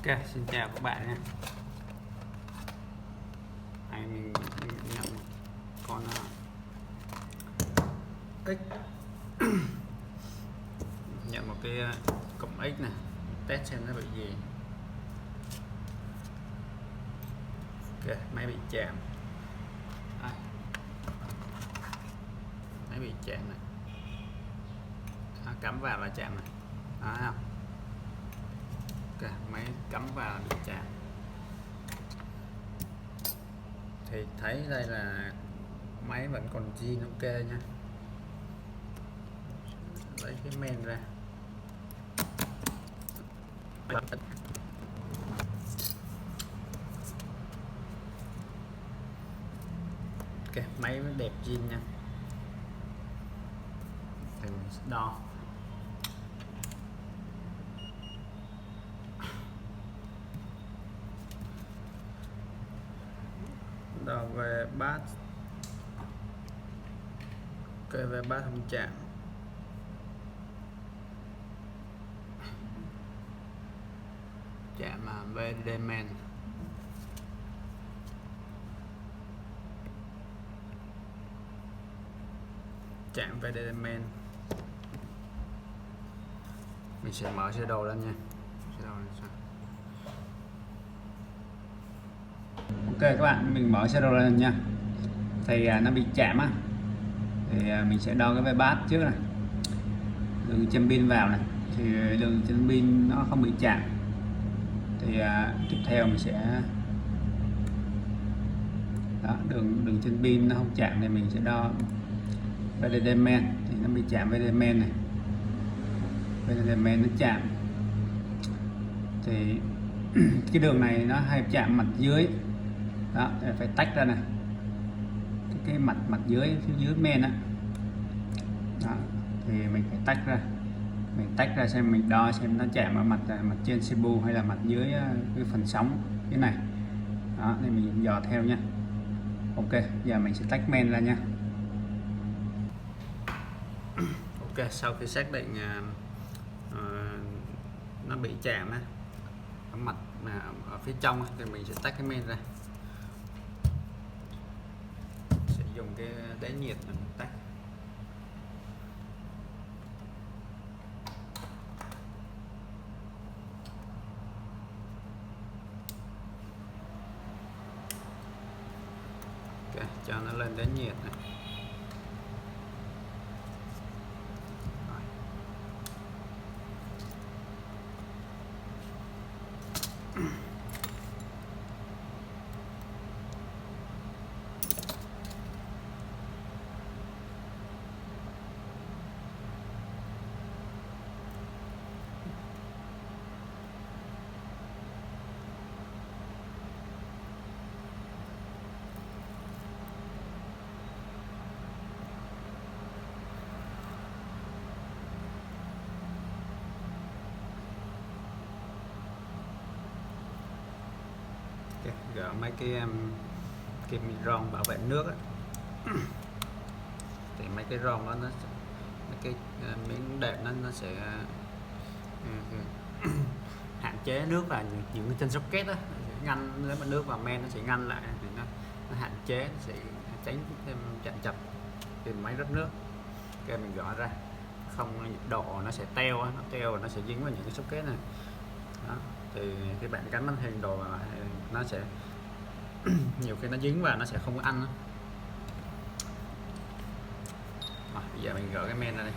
Ok, xin chào các bạn nha. Này mình nhận một con X nhận một cái cổng X này, test xem nó bị gì. Ok, máy bị chạm. Máy bị chạm này. Cắm vào là chạm này. Đó không? Ok, máy cắm vào bị chạm. Thì thấy đây là máy vẫn còn zin ok nha. Lấy cái main ra. Ok, máy vẫn đẹp zin nha. Thì mình sẽ đo. Đo về bát. Ok, về bát không chạm. Chạm mà VD main. Chạm VD main. Mình sẽ mở sơ đồ lên nha. Ok các bạn, mình mở sơ đồ lên nha. Thì nó bị chạm á. Thì mình sẽ đo cái về bát trước này. Đường chân pin vào này. Thì đường chân pin nó không bị chạm. Thì tiếp theo mình sẽ đó, đường chân pin nó không chạm thì mình sẽ đo VDD main. Thì nó bị chạm VDD main này. VDD main nó chạm. Thì cái đường này nó hay chạm mặt dưới. Đó, phải tách ra này. Cái mặt dưới phía dưới main á. Đó, thì mình phải tách ra. Mình tách ra xem, mình đo xem nó chạm ở mặt trên CPU hay là mặt dưới cái phần sóng cái này. Đó, thì mình dò theo nha. Ok, giờ mình sẽ tách main ra nha. Ok, sau khi xác định nó bị chạm á, ở mặt ở phía trong thì mình sẽ tách cái main ra. Sẽ dùng cái đáy nhiệt để mình tách. Ok, cho nó lên đáy nhiệt này. Gỡ mấy cái ron bảo vệ nước ấy. Thì mấy cái ron đó nó sẽ, mấy cái miếng đệm nó sẽ hạn chế nước vào những cái chân socket đó, ngăn nếu mà nước vào main nó sẽ ngăn lại, thì nó hạn chế, nó sẽ tránh thêm chạm chập thì máy rất nước. Ok, mình gỡ ra, không nhiệt độ nó sẽ teo, nó sẽ dính vào những cái socket này. Đó, thì khi bạn gắn màn hình đồ nó sẽ nhiều khi nó dính vào nó sẽ không có ăn nữa. Bây giờ mình gỡ cái main ra đây.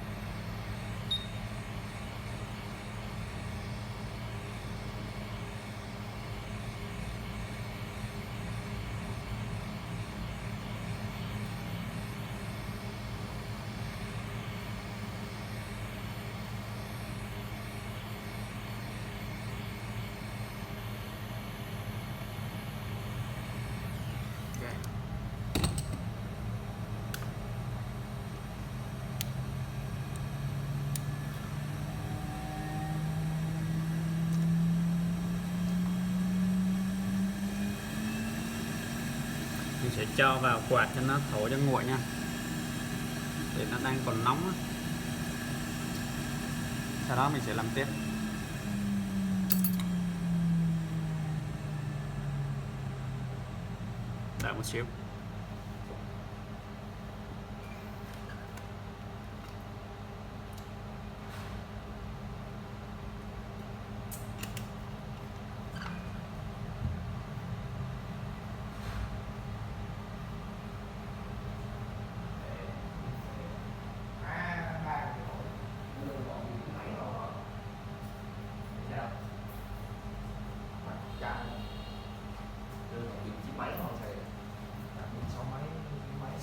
Mình sẽ cho vào quạt cho nó thổi cho nguội nha, thì nó đang còn nóng đó. Sau đó mình sẽ làm tiếp. một xíu.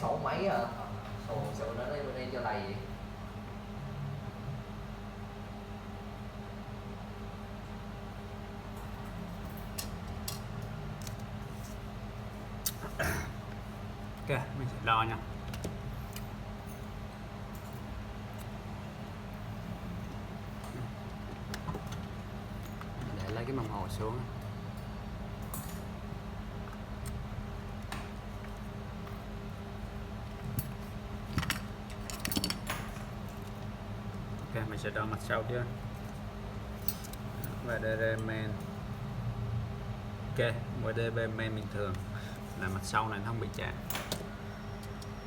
Sáu mấy hả? Sao nó đây bên đây cho lầy vậy? Ok, mình sẽ đo nha. Để lấy cái đồng hồ xuống. Ok, mình sẽ đo mặt sau trước. VDB main. Ok, VDB main bình thường là mặt sau này nó không bị chạm.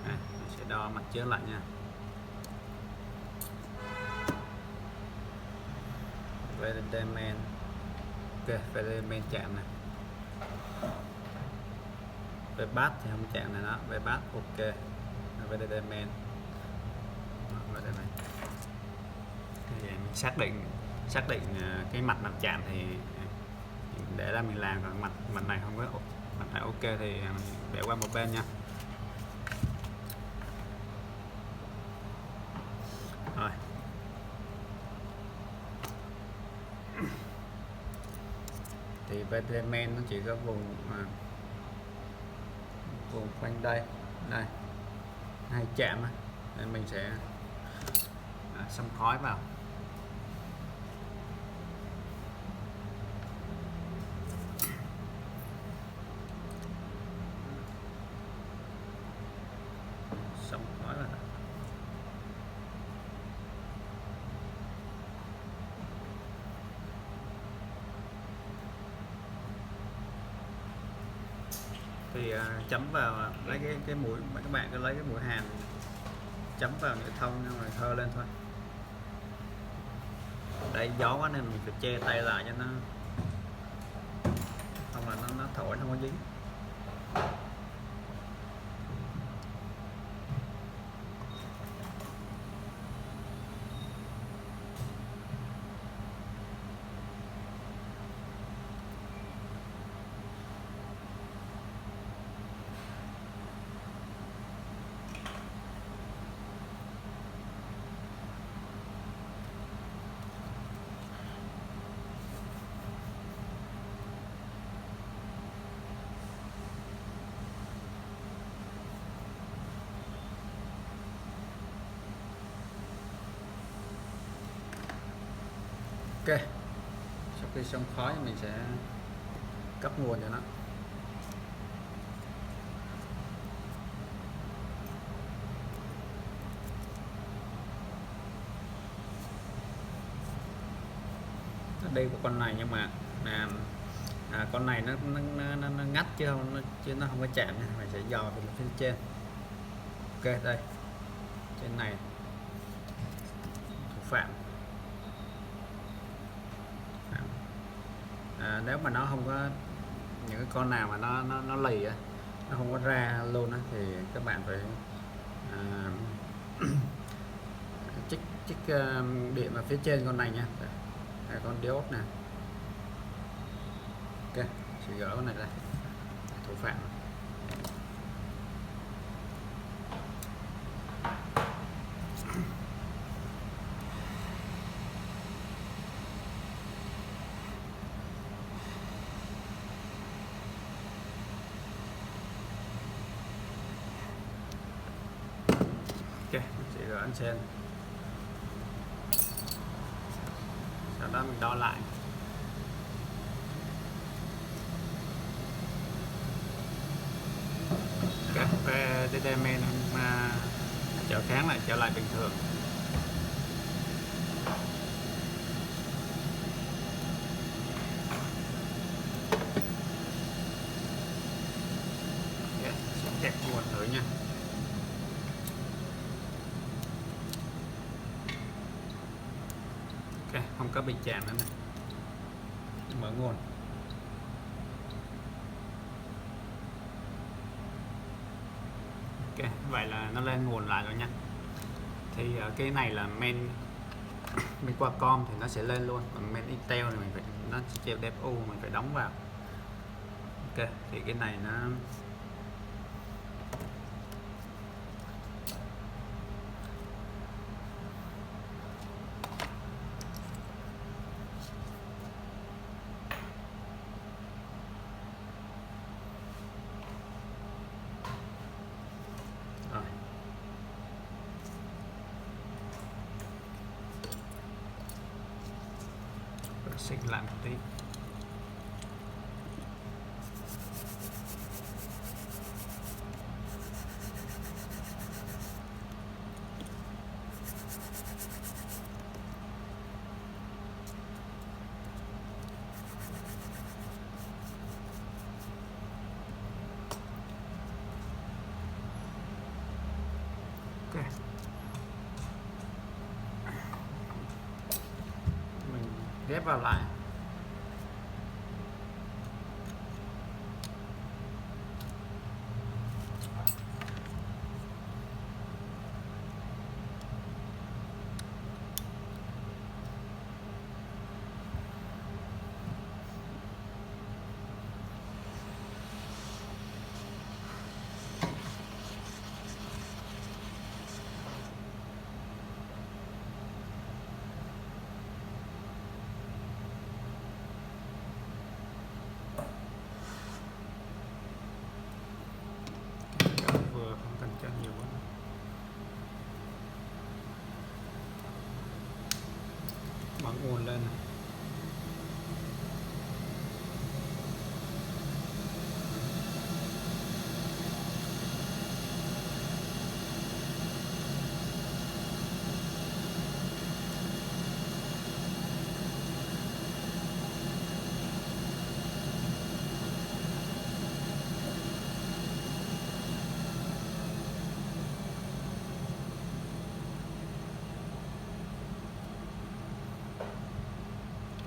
Mình sẽ đo mặt trước lại nha. VDB main. Ok, VDB main chạm này. Về bát thì không chạm này đó, về bát ok. VDB main. VDB main. Thì mình xác định cái mặt nào chạm thì để ra mình làm, còn mặt này không có, mặt này ok thì mình để qua một bên nha. Rồi thì VDMan nó chỉ có vùng quanh đây hai chạm nên mình sẽ xông khói vào. Xông khói vào. Thì chấm vào, lấy cái mũi, các bạn cứ lấy cái mũi hàn chấm vào nhựa thông rồi thơ lên thôi. Đây gió quá nên mình phải che tay lại cho nó, không là nó thổi nó không có dính. Ok, sau khi xong khói mình sẽ cấp nguồn cho nó. Nó đi của con này nhưng mà con này nó ngắt chứ nó không có chạm nha. Mình sẽ dò từ phía trên. Ok, đây trên này thủ phạm. Nếu mà nó không có những cái con nào mà nó lì á, nó không có ra luôn á, thì các bạn phải chích điện vào phía trên con này nha. Đây, con diode nè. Ok, sẽ gỡ con này ra, thủ phạm. Ok, mình sẽ gỡ anh sen, sau đó mình đo lại. Các VDMan trở kháng lại, trở lại bình thường. Ok, không có bị chạm nữa này. Mở nguồn. Ok, vậy là nó lên nguồn lại rồi nha. Thì cái này là main bên Qualcomm thì nó sẽ lên luôn, còn main Intel thì mình phải, nó sẽ treo DFU mình phải đóng vào. Ok, thì cái này nó rồi. Xịt lại một tí. Ok, mình ghép vào lại. Vừa không cần cho nhiều quá. Mở nguồn lên này.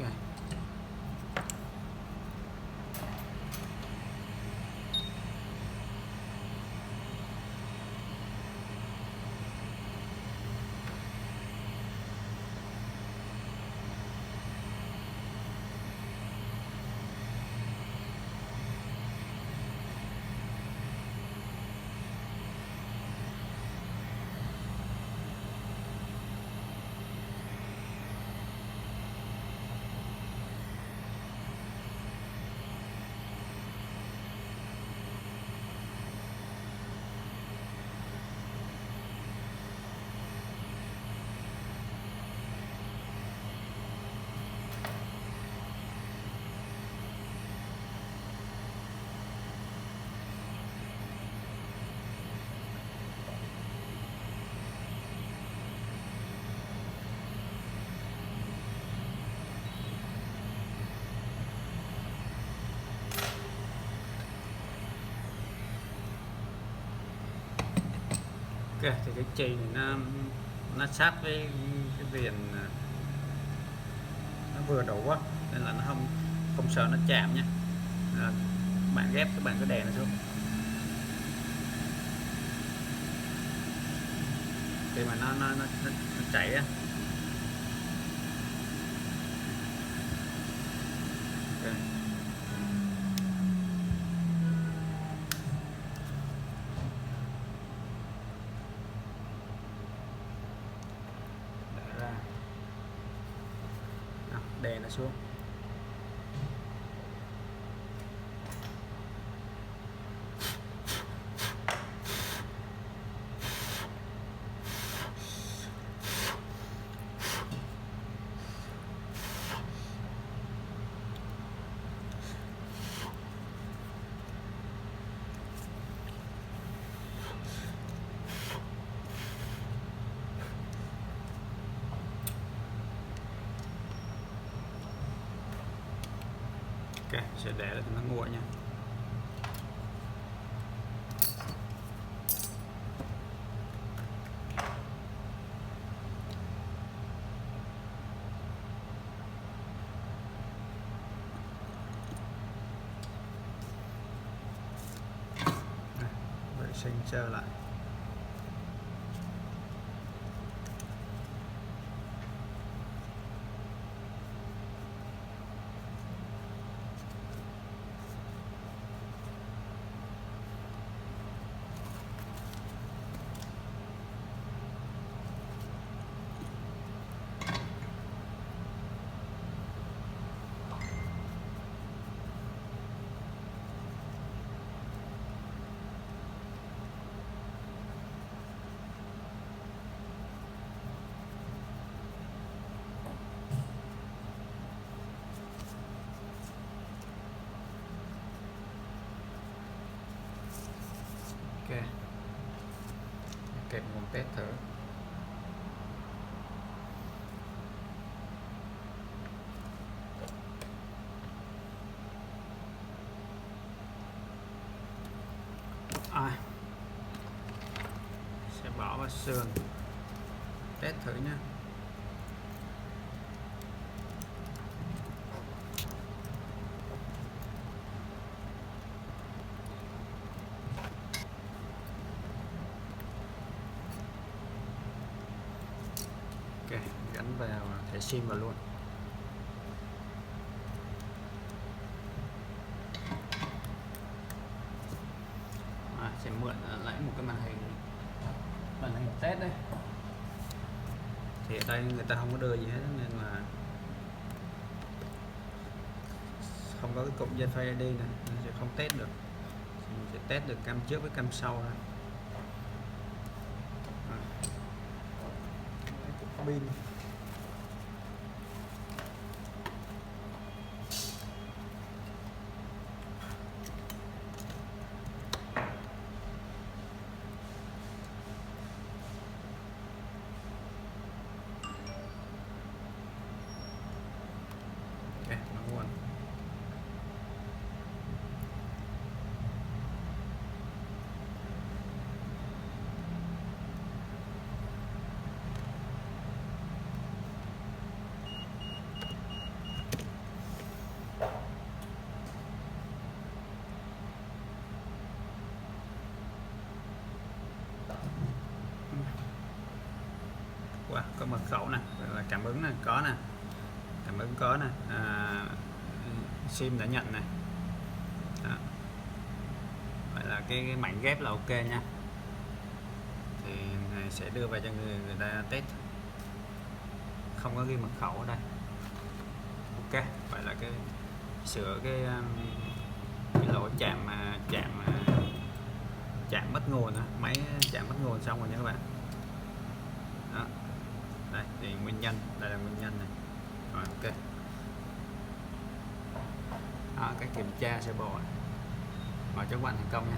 Ok. Ok, thì cái chì này nó sát với cái viền, nó vừa đủ quá nên là nó không sợ nó chạm nhé. Bạn ghép các bạn cứ đè nó xuống, khi mà nó chảy á. Ok. Để ra. Nào, đè nó xuống. Ok, sẽ để cho nó nguội nha. censor lại. Ok, kẹp nguồn test thử. Sẽ bỏ vào sườn test thử nhé. Ok, gắn vào thẻ sim vào luôn. Sẽ mượn lấy một cái màn hình test đây. Thì ở đây người ta không có đưa gì hết nên là không có cái cụm Wi-Fi ID này nên sẽ không test được. Mình sẽ test được cam trước với cam sau thôi. Pin. Ok, nó luôn. Wow, có mật khẩu nè, là cảm ứng này có nè, cảm ứng có nè, sim đã nhận này. Đó. Vậy là cái mảnh ghép là ok nha. Thì này sẽ đưa vào cho người ta test, không có ghi mật khẩu ở đây. Ok, vậy là cái sửa cái lỗ chạm chạm mất nguồn, máy chạm mất nguồn xong rồi nha các bạn. Đó. Đây thì nguyên nhân, đây là nguyên nhân này. Rồi, ok. Đó, cái kiểm tra sơ bộ. Mời cho các bạn thành công nha.